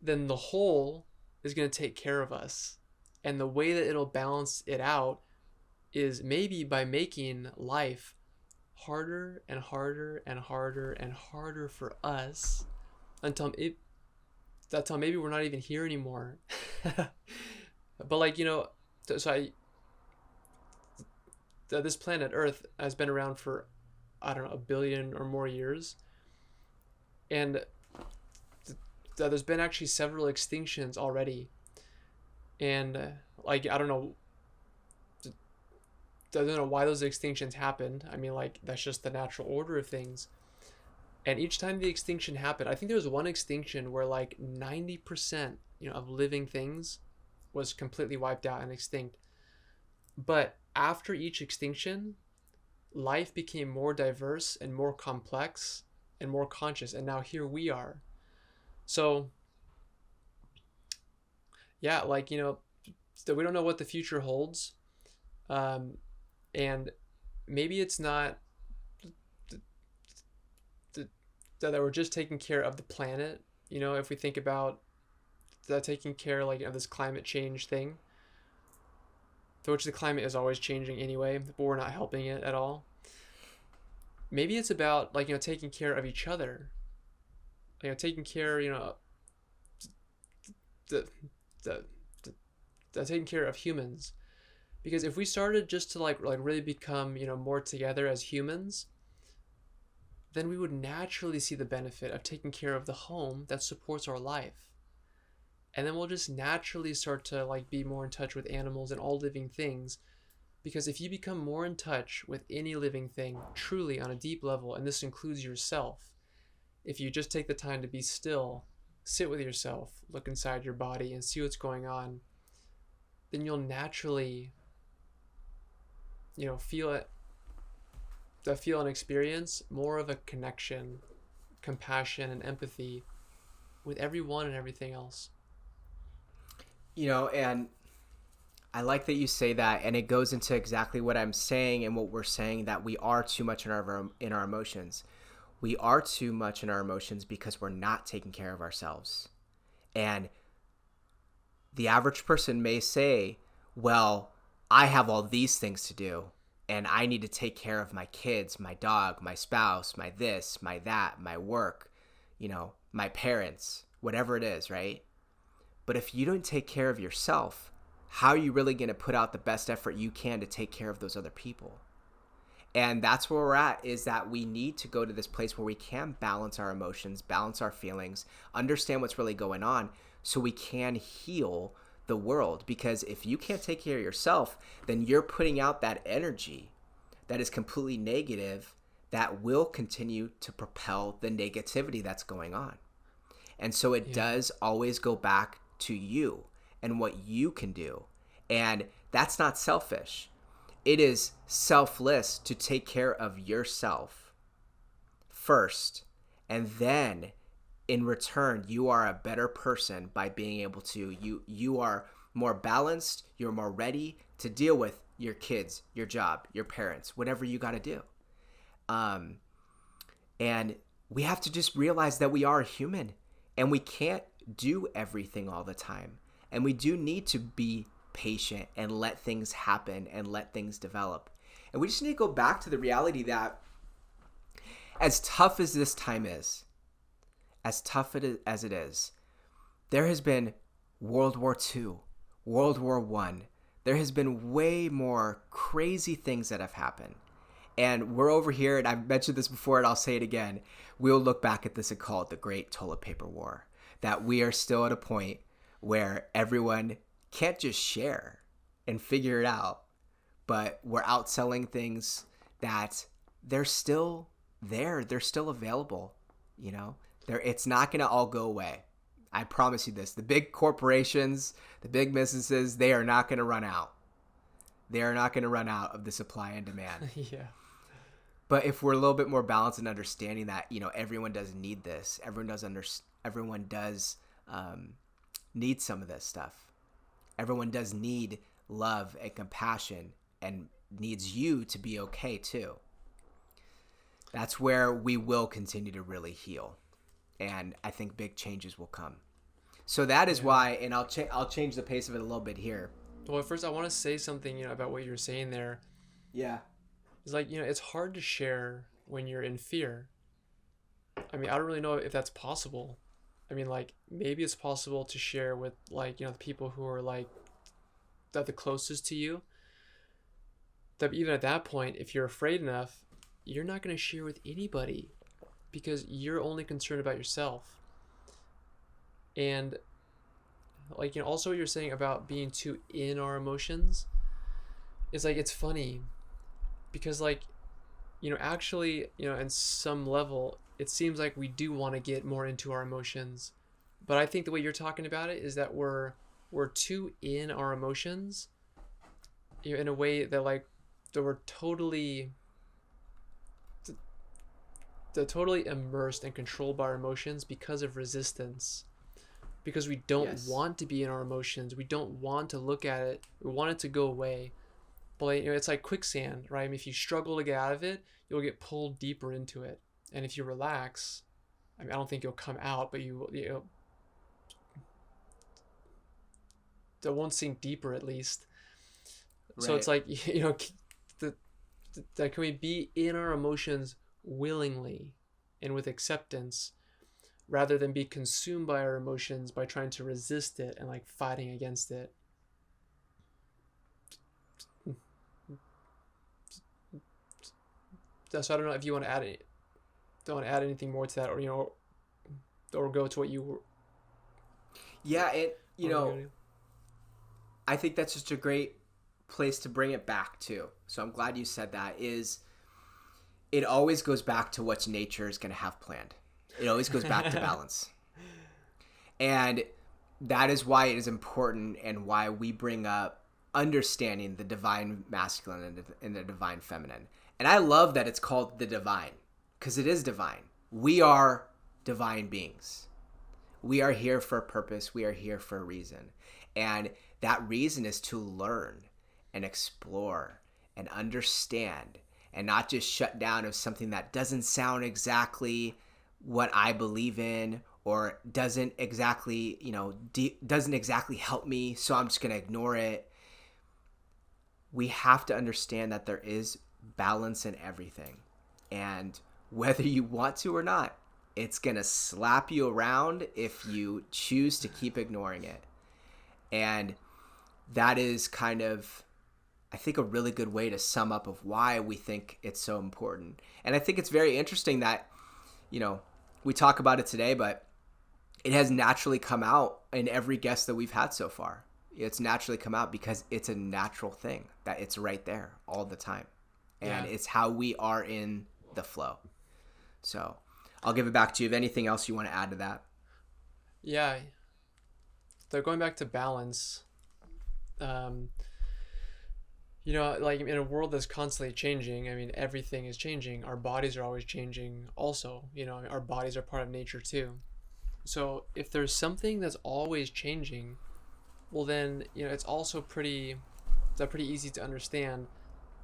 then the whole is going to take care of us. And the way that it'll balance it out is maybe by making life harder and harder and harder and harder for us until maybe we're not even here anymore. But this planet Earth has been around for, I don't know, 1 billion or more years. And there's been actually several extinctions already. And I don't know why those extinctions happened. I mean, that's just the natural order of things. And each time the extinction happened, I think there was one extinction where 90%, of living things was completely wiped out and extinct. But after each extinction, life became more diverse and more complex and more conscious, and now here we are. So yeah, like, we don't know what the future holds. And maybe it's not that we're just taking care of the planet. If we think about that, taking care, like, of this climate change thing, which the climate is always changing anyway, but we're not helping it at all. Maybe it's about, like, taking care of each other, taking care, the, taking care of humans. Because if we started just to like really become, more together as humans, then we would naturally see the benefit of taking care of the home that supports our life. And then we'll just naturally start to like be more in touch with animals and all living things. Because if you become more in touch with any living thing truly on a deep level, and this includes yourself, if you just take the time to be still, sit with yourself, look inside your body and see what's going on, then you'll naturally, feel and experience more of a connection, compassion, and empathy with everyone and everything else. And I like that you say that, and it goes into exactly what I'm saying and what we're saying, that we are too much in our emotions. We are too much in our emotions because we're not taking care of ourselves. And the average person may say, well, I have all these things to do, and I need to take care of my kids, my dog, my spouse, my this, my that, my work, my parents, whatever it is, right? But if you don't take care of yourself, how are you really going to put out the best effort you can to take care of those other people? And that's where we're at, is that we need to go to this place where we can balance our emotions, balance our feelings, understand what's really going on, so we can heal the world. Because if you can't take care of yourself, then you're putting out that energy that is completely negative, that will continue to propel the negativity that's going on. And so it does always go back to you and what you can do. And that's not selfish. It is selfless to take care of yourself first, and then in return, you are a better person by being able to, you are more balanced, you're more ready to deal with your kids, your job, your parents, whatever you got to do. And we have to just realize that we are human and we can't do everything all the time. And we do need to be patient and let things happen and let things develop. And we just need to go back to the reality that as tough as this time is, as tough as it is, there has been World War II, World War I. There has been way more crazy things that have happened. And we're over here, and I've mentioned this before, and I'll say it again. We'll look back at this and call it the Great Toilet Paper War. That we are still at a point where everyone can't just share and figure it out, but we're outselling things that they're still there. They're still available. It's not going to all go away. I promise you this. The big corporations, the big businesses, they are not going to run out. They are not going to run out of the supply and demand. Yeah. But if we're a little bit more balanced in understanding that, everyone does need this. Everyone does need some of this stuff. Everyone does need love and compassion and needs you to be okay too. That's where we will continue to really heal. And I think big changes will come. So that is why, and I'll change the pace of it a little bit here. Well, first I want to say something, about what you were saying there. Yeah. It's like, it's hard to share when you're in fear. I mean, I don't really know if that's possible. I mean, like, maybe it's possible to share with, like, the people who are, like, the closest to you. But even at that point, if you're afraid enough, you're not going to share with anybody because you're only concerned about yourself. And, like, also what you're saying about being too in our emotions is, like, it's funny because, like, actually, in some level, it seems like we do want to get more into our emotions. But I think the way you're talking about it is that we're we're too in our emotions, you know, in a way that like that we're they're totally immersed and controlled by our emotions because of resistance, because we don't Yes. want to be in our emotions, we don't want to look at it, we want it to go away. But like, you know, it's like quicksand, right? I mean, if you struggle to get out of it, you'll get pulled deeper into it. And if you relax, I mean, I don't think you'll come out, but you know, it won't sink deeper at least. So it's Right. like, you know, that can we be in our emotions willingly and with acceptance, rather than be consumed by our emotions by trying to resist it and like fighting against it. So I don't know if you want to add don't want to add anything more to that, or you know, or go to what you were. Yeah, What were you gonna do? I think that's just a great place to bring it back to. So I'm glad you said that. Is it always goes back to what nature is going to have planned. It always goes back to balance. And that is why it is important, and why we bring up understanding the divine masculine and the divine feminine. And I love that it's called the divine, because it is divine. We are divine beings. We are here for a purpose. We are here for a reason. And that reason is to learn and explore and understand, and not just shut down of something that doesn't sound exactly what I believe in, or doesn't exactly, you know, doesn't exactly help me, so I'm just going to ignore it. We have to understand that there is balance in everything. And whether you want to or not, it's going to slap you around if you choose to keep ignoring it. And that is kind of, I think, a really good way to sum up of why we think it's so important. And I think it's very interesting that, you know, we talk about it today, but it has naturally come out in every guest that we've had so far. It's naturally come out because it's a natural thing that it's right there all the time. And Yeah. it's how we are in the flow. So I'll give it back to you. If anything else you want to add to that. Yeah. So going back to balance, um, you know, like in a world that's constantly changing, I mean, everything is changing. Our bodies are always changing also. You know, our bodies are part of nature too. So if there's something that's always changing, well then, you know, it's pretty easy to understand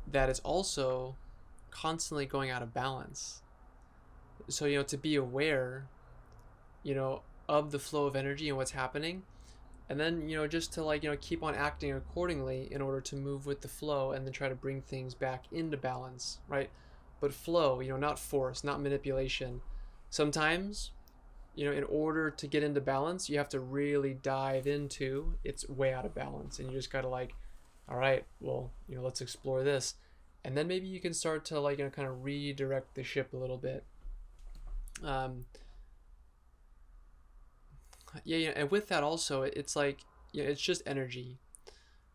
that it's also constantly going out of balance. So, you know, to be aware, you know, of the flow of energy and what's happening, and then, you know, just to like, you know, keep on acting accordingly in order to move with the flow and then try to bring things back into balance, right? But flow, you know, not force, not manipulation. Sometimes, you know, in order to get into balance, you have to really dive into it's way out of balance, and you just gotta like, all right, well, you know, let's explore this, and then maybe you can start to like, you know, kind of redirect the ship a little bit. um yeah, yeah, and with that also, it's like, you know, it's just energy.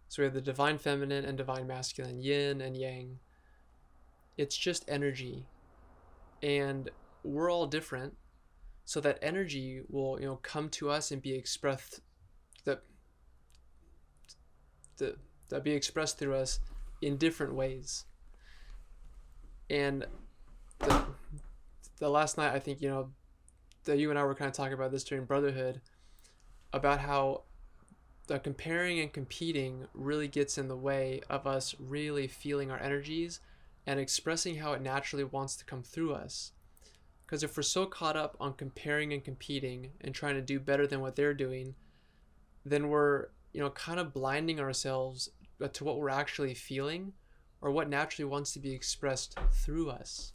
So we have the divine feminine and divine masculine, yin and yang. It's just energy, and we're all different, so that energy will, you know, come to us and be expressed, that that that be expressed through us in different ways. And the the last night, I think, you know, that you and I were kind of talking about this during brotherhood, about how the comparing and competing really gets in the way of us really feeling our energies and expressing how it naturally wants to come through us. Because if we're so caught up on comparing and competing and trying to do better than what they're doing, then we're, you know, kind of blinding ourselves to what we're actually feeling, or what naturally wants to be expressed through us.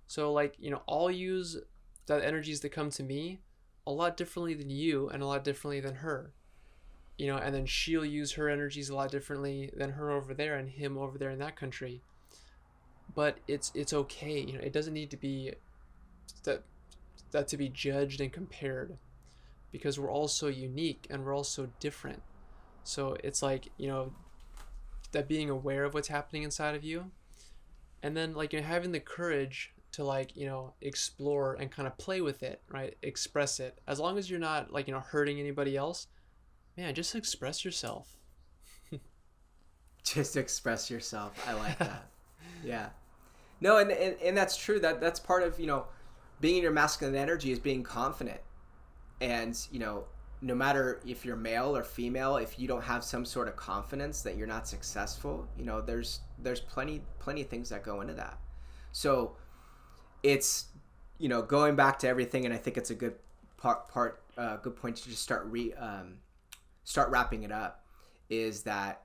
So like, you know, I'll use the energies that come to me a lot differently than you, and a lot differently than her. You know, and then she'll use her energies a lot differently than her over there and him over there in that country. But it's okay. You know, it doesn't need to be that to be judged and compared, because we're all so unique and we're all so different. So it's like, you know, that being aware of what's happening inside of you, and then like, you know, having the courage to like, you know, explore and kind of play with it, right? Express it, as long as you're not like, you know, hurting anybody else. man, just express yourself. Just express yourself. I like that. Yeah. No, and that's true. That's part of, being in your masculine energy is being confident. And, no matter if you're male or female, if you don't have some sort of confidence that you're not successful, there's plenty of things that go into that. So it's, going back to everything, and I think it's a good good point to just start wrapping it up, is that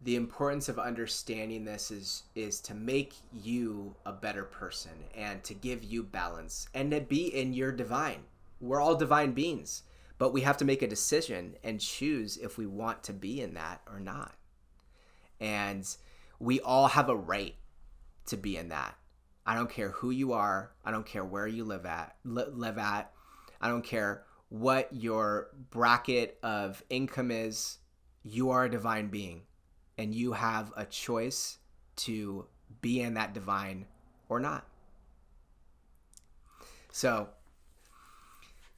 the importance of understanding this is to make you a better person and to give you balance and to be in your divine. We're all divine beings, but we have to make a decision and choose if we want to be in that or not. And we all have a right to be in that. I don't care who you are. I don't care where you live at. I don't care what your bracket of income is. You are a divine being, and you have a choice to be in that divine or not. So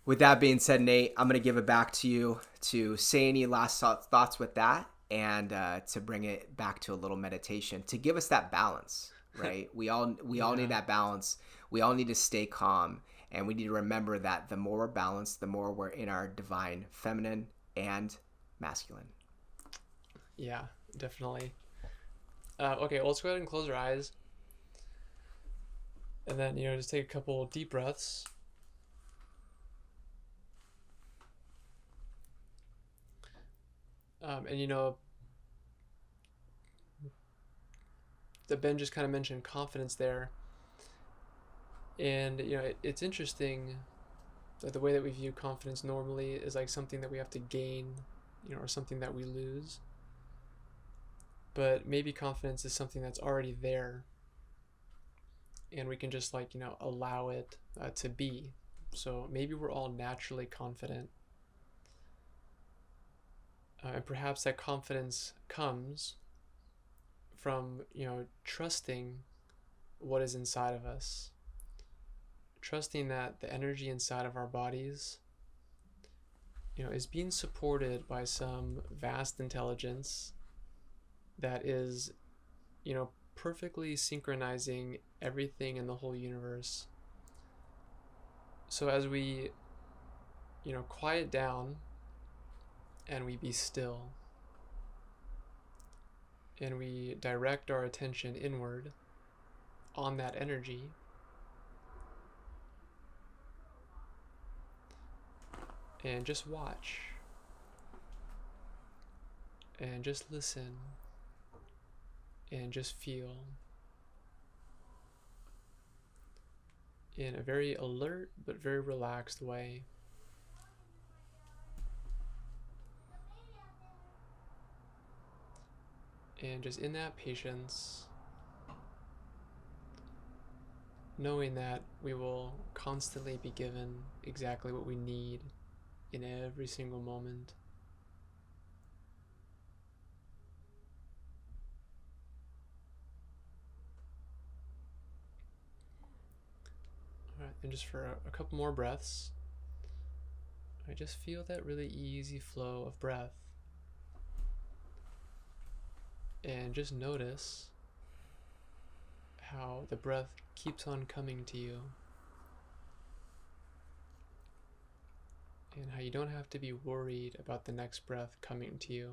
with that being said, Nate, I'm going to give it back to you to say any last thoughts with that, and to bring it back to a little meditation to give us that balance, right? We all need that balance. We all need to stay calm, and we need to remember that the more we're balanced, the more we're in our divine feminine and masculine. Yeah, definitely. Okay, well, let's go ahead and close our eyes. And then, just take a couple deep breaths. And that Ben just kind of mentioned confidence there. And, it's interesting that the way that we view confidence normally is like something that we have to gain, or something that we lose. But maybe confidence is something that's already there, and we can just allow it to be. So maybe we're all naturally confident. And perhaps that confidence comes from, trusting what is inside of us. Trusting that the energy inside of our bodies, is being supported by some vast intelligence that is, perfectly synchronizing everything in the whole universe. So as we, quiet down and we be still and we direct our attention inward on that energy, and just watch and just listen and just feel in a very alert but very relaxed way. And just in that patience, knowing that we will constantly be given exactly what we need in every single moment. All right, and just for a couple more breaths, I just feel that really easy flow of breath. And just notice how the breath keeps on coming to you. And how you don't have to be worried about the next breath coming to you.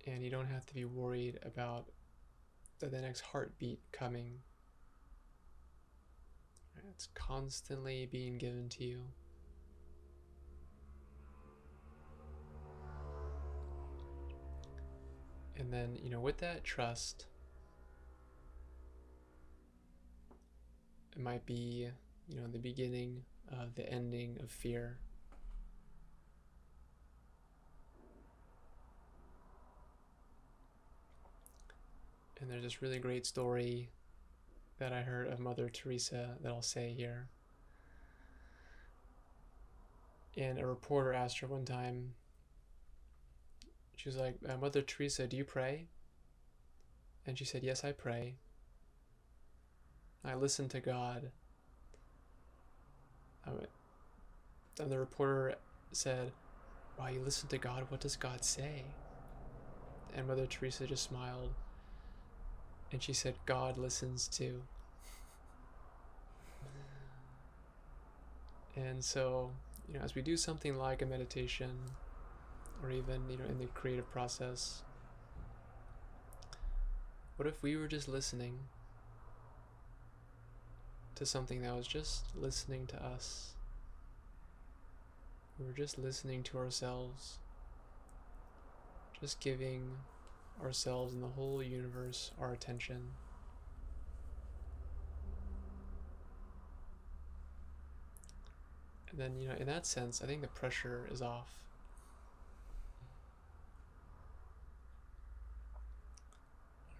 And you don't have to be worried about the next heartbeat coming. It's constantly being given to you. And then, with that trust, it might be, the beginning of the ending of fear. And there's this really great story that I heard of Mother Teresa that I'll say here. And a reporter asked her one time, she was like, Mother Teresa, do you pray? And she said, yes, I pray. I listen to God. And the reporter said, "Wow, you listen to God. What does God say?" And Mother Teresa just smiled. And she said, "God listens too." And so, as we do something like a meditation, or even, in the creative process, what if we were just listening to something that was just listening to us? We were just listening to ourselves, just giving ourselves and the whole universe our attention. And then, in that sense, I think the pressure is off.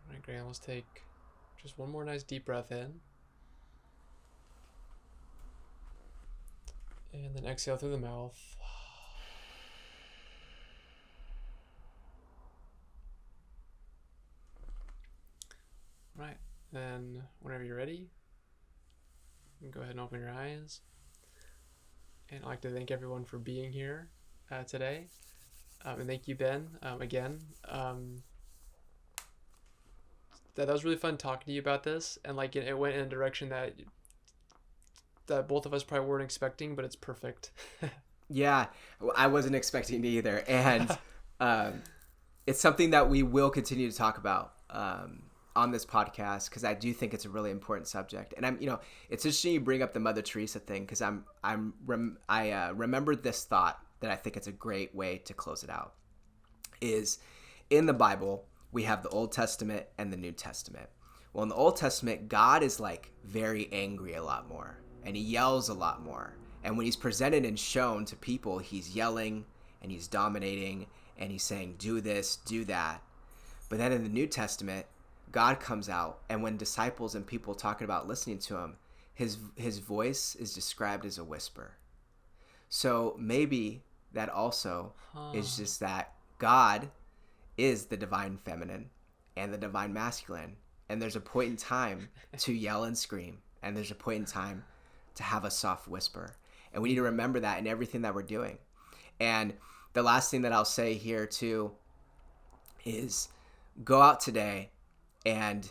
All right, Graham, let's take just one more nice deep breath in. And then exhale through the mouth. Right, then whenever you're ready, you can go ahead and open your eyes. And I'd like to thank everyone for being here today. And thank you, Ben, again. That was really fun talking to you about this. And it went in a direction that both of us probably weren't expecting, but it's perfect. Yeah, I wasn't expecting it either. And it's something that we will continue to talk about on this podcast, because I do think it's a really important subject. And it's interesting you bring up the Mother Teresa thing, because I remembered this thought that I think it's a great way to close it out. Is in the Bible we have the Old Testament and the New Testament. Well, in the Old Testament, God is very angry a lot more, and he yells a lot more. And when he's presented and shown to people, he's yelling and he's dominating and he's saying, do this, do that. But then in the New Testament, God comes out, and when disciples and people talking about listening to him, his voice is described as a whisper. So maybe that also is just that God is the divine feminine and the divine masculine. And there's a point in time to yell and scream, and there's a point in time to have a soft whisper. And we need to remember that in everything that we're doing. And the last thing that I'll say here too is go out today and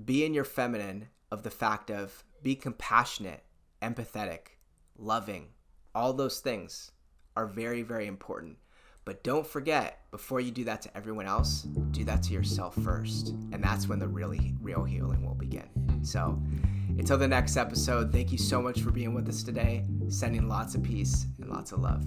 be in your feminine of the fact of be compassionate, empathetic, loving. All those things are very, very important. But don't forget, before you do that to everyone else, do that to yourself first. And that's when the real healing will begin. So until the next episode, thank you so much for being with us today. Sending lots of peace and lots of love.